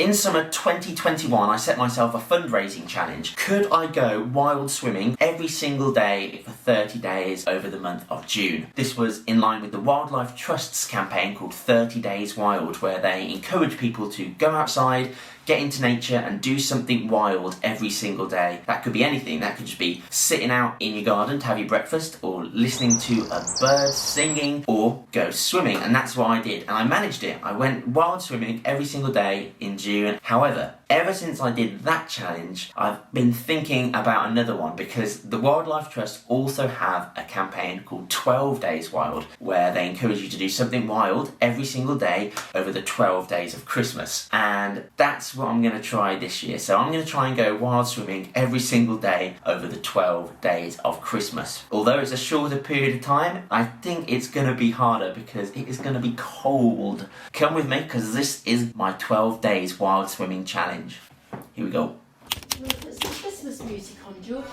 In summer 2021, I set myself a fundraising challenge. Could I go wild swimming every single day for 30 days over the month of June? This was in line with the Wildlife Trust's campaign called 30 Days Wild, where they encourage people to go outside, get into nature and do something wild every single day. That could be anything. That could just be sitting out in your garden to have your breakfast, or listening to a bird singing, or go swimming. And that's what I did, and I managed it. I went wild swimming every single day in June. However, ever since I did that challenge, I've been thinking about another one, because the Wildlife Trust also have a campaign called 12 Days Wild, where they encourage you to do something wild every single day over the 12 days of Christmas. And that's what I'm going to try this year. So I'm going to try and go wild swimming every single day over the 12 days of Christmas. Although it's a shorter period of time, I think it's going to be harder because it is going to be cold. Come with me, because this is my 12 days wild swimming challenge. Here we go. Put some Christmas music on, George.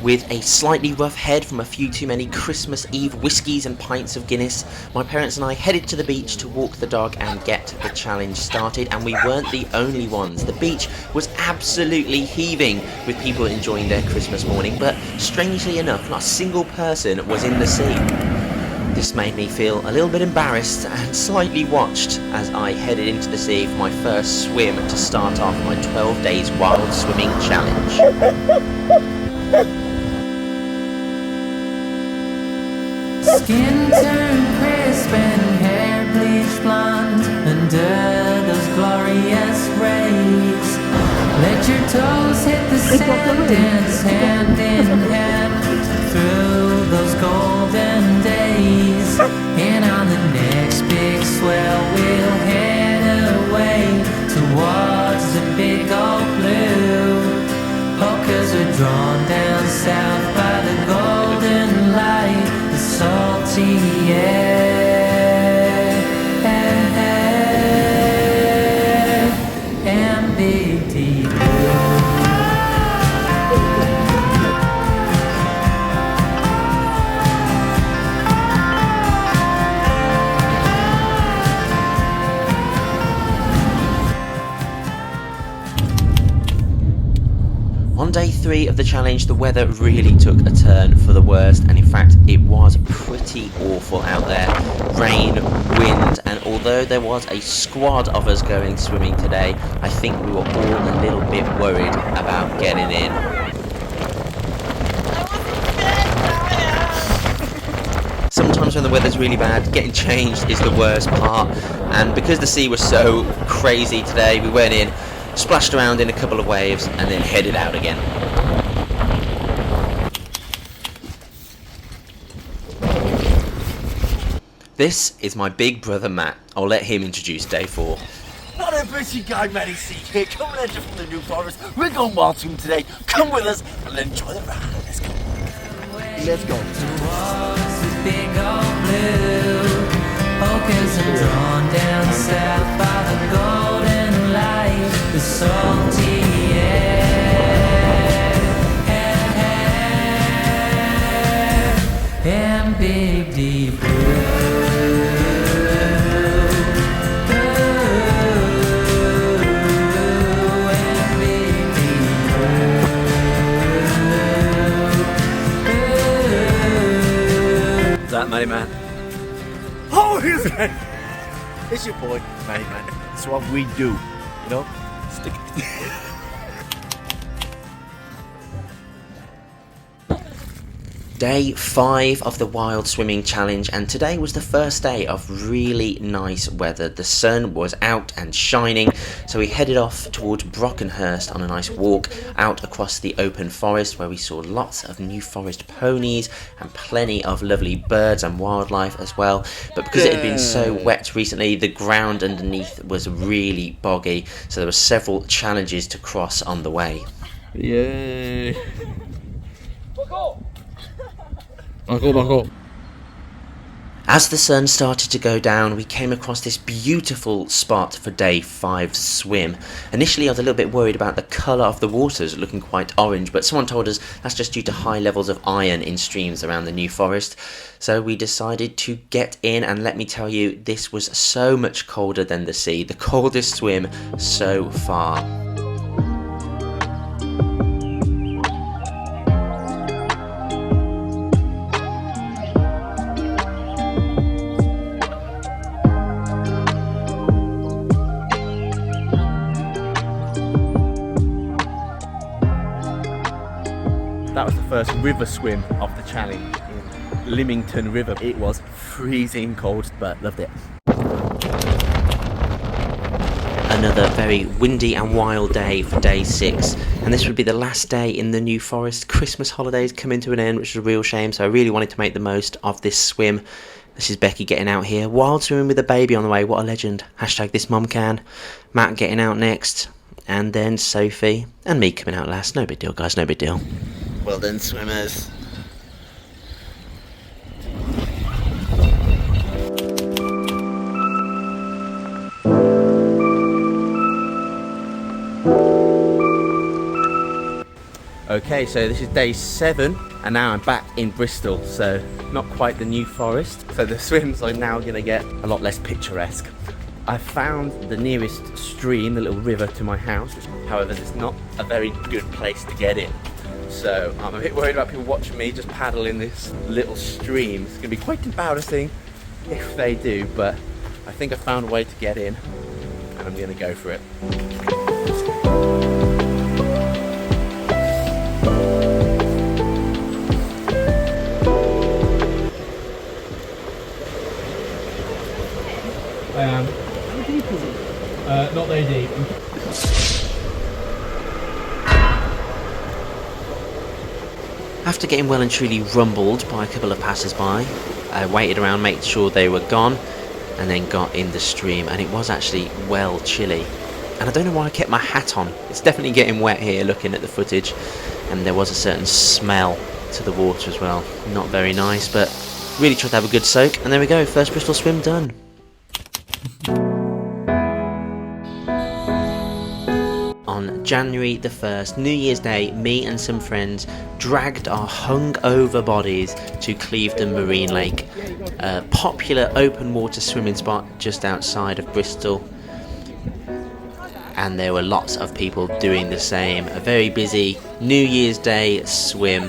With a slightly rough head from a few too many Christmas Eve whiskies and pints of Guinness, my parents and I headed to the beach to walk the dog and get the challenge started, and we weren't the only ones. The beach was absolutely heaving with people enjoying their Christmas morning, but strangely enough, not a single person was in the sea. This made me feel a little bit embarrassed and slightly watched as I headed into the sea for my first swim to start off my 12 days wild swimming challenge. Skin turned crisp and hair bleached blonde under those glorious rays. Let your toes hit the sand, dance hand in hand through those golden days. And on the next big swell we'll head away towards the big old blue. Oh, 'cause we're drawn down south by the golden light, salty air, and big deep blue. On day 3 of the challenge, the weather really took a turn for the worst, and in fact it was pretty awful out there. Rain, wind, and although there was a squad of us going swimming today, I think we were all a little bit worried about getting in. Sometimes when the weather's really bad, getting changed is the worst part, and because the sea was so crazy today, we went in, splashed around in a couple of waves, and then headed out again. This is my big brother Matt. I'll let him introduce day 4. What a busy guy, Matty C here, coming at you from the New Forest. We're going wild swimming today. Come with us and enjoy the ride. Let's go. Let's go. Towards the big old blue. Oh, 'cause I'm drawn down south by the golden light, the salty air, and big deep blue. That Matty Man. Oh, he's it. It's your boy, Matty Man. It's what we do, you know? Stick it. Day 5 of the wild swimming challenge, and today was the first day of really nice weather. The sun was out and shining, so we headed off towards Brockenhurst on a nice walk out across the open forest, where we saw lots of New Forest ponies and plenty of lovely birds and wildlife as well. But because it had been so wet recently, the ground underneath was really boggy, so there were several challenges to cross on the way. Yay. Buckle. As the sun started to go down, we came across this beautiful spot for day 5's swim. Initially I was a little bit worried about the colour of the waters looking quite orange, but someone told us that's just due to high levels of iron in streams around the New Forest. So we decided to get in, and let me tell you, this was so much colder than the sea. The coldest swim so far. That was the first river swim of the challenge in Lymington River. It was freezing cold, but loved it. Another very windy and wild day for day 6, and this would be the last day in the New Forest. Christmas holidays coming to an end, which is a real shame, so I really wanted to make the most of this swim. This is Becky getting out here, wild swimming with a baby on the way. What a legend. Hashtag this mum can. Matt getting out next, and then Sophie and me coming out last. No big deal, guys, no big deal. Well done, swimmers. Okay, so this is day 7, and now I'm back in Bristol, so not quite the New Forest. So the swims are now going to get a lot less picturesque. I found the nearest stream, the little river to my house, however there's not a very good place to get in. So I'm a bit worried about people watching me just paddle in this little stream. It's going to be quite embarrassing if they do, but I think I found a way to get in, and I'm going to go for it. I am. How deep is it? Not very deep. After getting well and truly rumbled by a couple of passers-by, I waited around, made sure they were gone, and then got in the stream, and it was actually well chilly. And I don't know why I kept my hat on. It's definitely getting wet here looking at the footage, and there was a certain smell to the water as well. Not very nice, but really tried to have a good soak, and there we go, first Bristol swim done. On January the 1st, New Year's Day, me and some friends dragged our hungover bodies to Clevedon Marine Lake, a popular open water swimming spot just outside of Bristol. And there were lots of people doing the same. A very busy New Year's Day swim.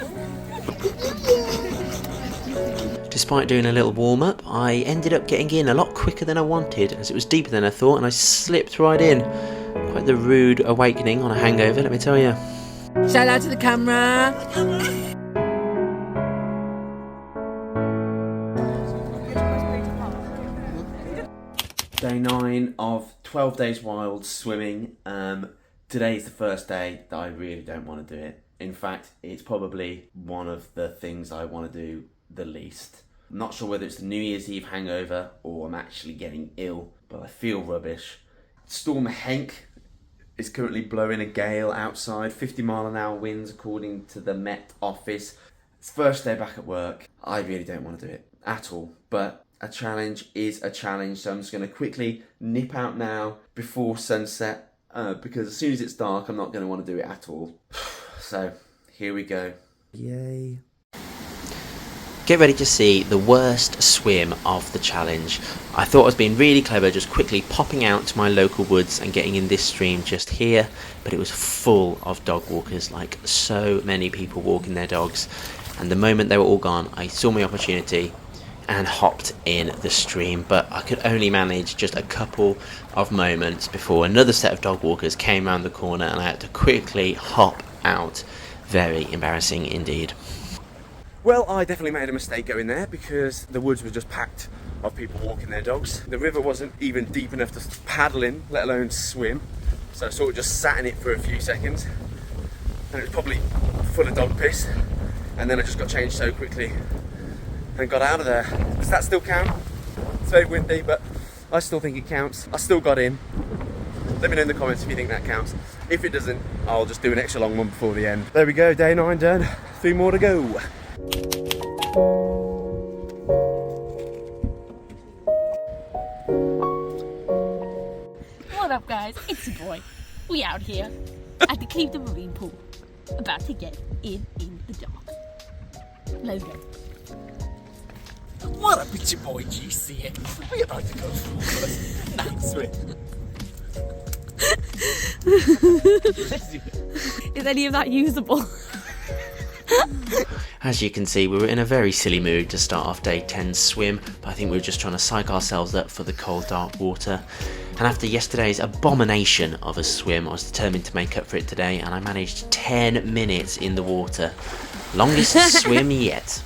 Despite doing a little warm-up, I ended up getting in a lot quicker than I wanted, as it was deeper than I thought, and I slipped right in. Quite the rude awakening on a hangover, let me tell you. Shout out to the camera. Day 9 of 12 days wild swimming. Today's the first day that I really don't want to do it. In fact, it's probably one of the things I want to do the least. I'm not sure whether it's the New Year's Eve hangover or I'm actually getting ill, but I feel rubbish. Storm Henk is currently blowing a gale outside, 50-mile-an-hour winds according to the Met Office. It's first day back at work. I really don't want to do it at all, but a challenge is a challenge, so I'm just going to quickly nip out now before sunset, because as soon as it's dark I'm not going to want to do it at all. So here we go. Yay. Get ready to see the worst swim of the challenge. I thought I was being really clever, just quickly popping out to my local woods and getting in this stream just here, but it was full of dog walkers, like so many people walking their dogs, and the moment they were all gone I saw my opportunity and hopped in the stream, but I could only manage just a couple of moments before another set of dog walkers came around the corner and I had to quickly hop out. Very embarrassing indeed. Well, I definitely made a mistake going there because the woods were just packed of people walking their dogs. The river wasn't even deep enough to paddle in, let alone swim. So I sort of just sat in it for a few seconds and it was probably full of dog piss. And then I just got changed so quickly and got out of there. Does that still count? It's very windy, but I still think it counts. I still got in. Let me know in the comments if you think that counts. If it doesn't, I'll just do an extra long one before the end. There we go, day 9 done. 3 more to go. Bitsy boy. We out here at the Cleveland Marine Pool, about to get in the dark. Logo. What a picture, boy, do you see it? We're about to go for nice swim. Is any of that usable? As you can see, we were in a very silly mood to start off day 10's swim, but I think we were just trying to psych ourselves up for the cold, dark water. And after yesterday's abomination of a swim, I was determined to make up for it today, and I managed 10 minutes in the water. Longest swim yet.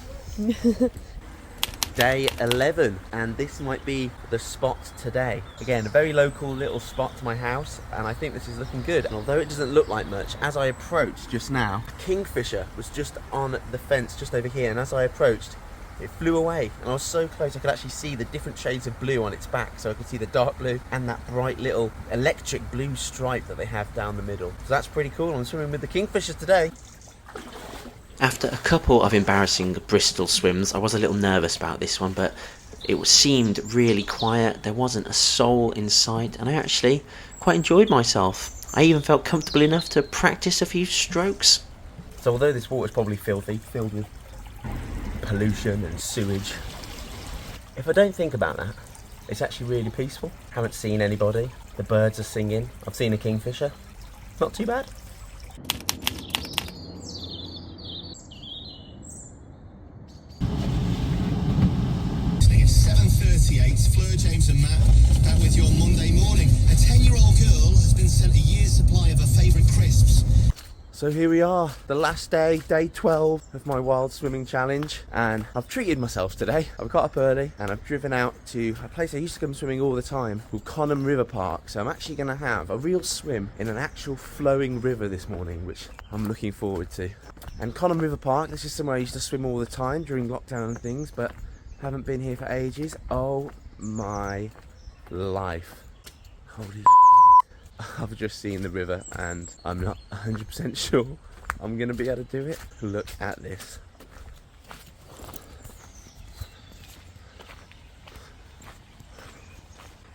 Day 11, and this might be the spot today. Again, a very local little spot to my house, and I think this is looking good. And although it doesn't look like much, as I approached just now, a kingfisher was just on the fence just over here, and as I approached, it flew away, and I was so close I could actually see the different shades of blue on its back. So I could see the dark blue and that bright little electric blue stripe that they have down the middle. So that's pretty cool. I'm swimming with the kingfishers today. After a couple of embarrassing Bristol swims, I was a little nervous about this one, but it seemed really quiet. There wasn't a soul in sight, and I actually quite enjoyed myself. I even felt comfortable enough to practice a few strokes. So although this water is probably filthy, filled with pollution and sewage, if I don't think about that, it's actually really peaceful. Haven't seen anybody. The birds are singing. I've seen a kingfisher. Not too bad. It's 7:38. Fleur, James and Matt back with you on Monday morning. A 10-year-old girl has been sent a year's supply of her favourite crisps. So here we are, the last day, day 12 of my wild swimming challenge, and I've treated myself today. I've got up early and I've driven out to a place I used to come swimming all the time called Conham River Park. So I'm actually going to have a real swim in an actual flowing river this morning, which I'm looking forward to. And Conham River Park, this is somewhere I used to swim all the time during lockdown and things, but haven't been here for ages. Oh my life. Holy I've just seen the river and I'm not 100% sure I'm going to be able to do it. Look at this.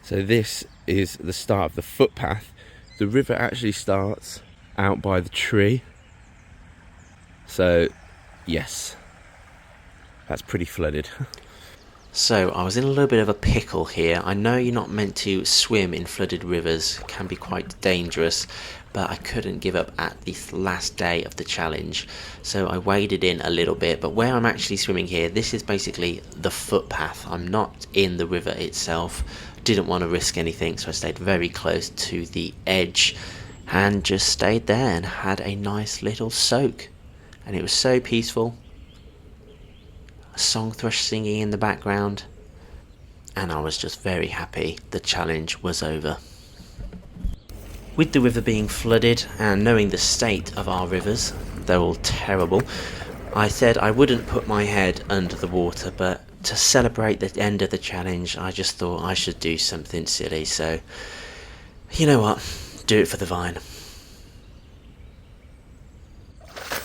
So this is the start of the footpath. The river actually starts out by the tree. So yes, that's pretty flooded. So I was in a little bit of a pickle here. I know you're not meant to swim in flooded rivers, it can be quite dangerous, but I couldn't give up at the last day of the challenge, so I waded in a little bit. But where I'm actually swimming here, this is basically the footpath. I'm not in the river itself. Didn't want to risk anything, so I stayed very close to the edge and just stayed there and had a nice little soak, and it was so peaceful. A song thrush singing in the background, and I was just very happy the challenge was over. With the river being flooded and knowing the state of our rivers, they're all terrible, I said I wouldn't put my head under the water, but to celebrate the end of the challenge I just thought I should do something silly, so you know what, do it for the vine.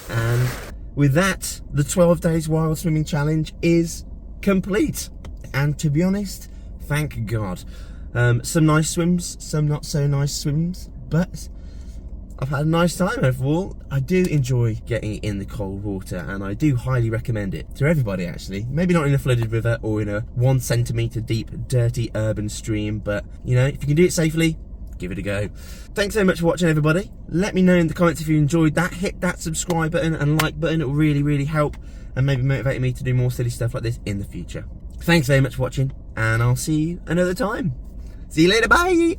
And with that, the 12 days wild swimming challenge is complete. And to be honest, thank God. Some nice swims, some not so nice swims, but I've had a nice time overall. I do enjoy getting in the cold water, and I do highly recommend it to everybody actually. Maybe not in a flooded river or in a 1 centimetre deep, dirty urban stream, but you know, if you can do it safely, give it a go. Thanks so much for watching, everybody. Let me know in the comments if you enjoyed that. Hit that subscribe button and like button. It will really, really help and maybe motivate me to do more silly stuff like this in the future. Thanks very much for watching, and I'll see you another time. See you later, bye!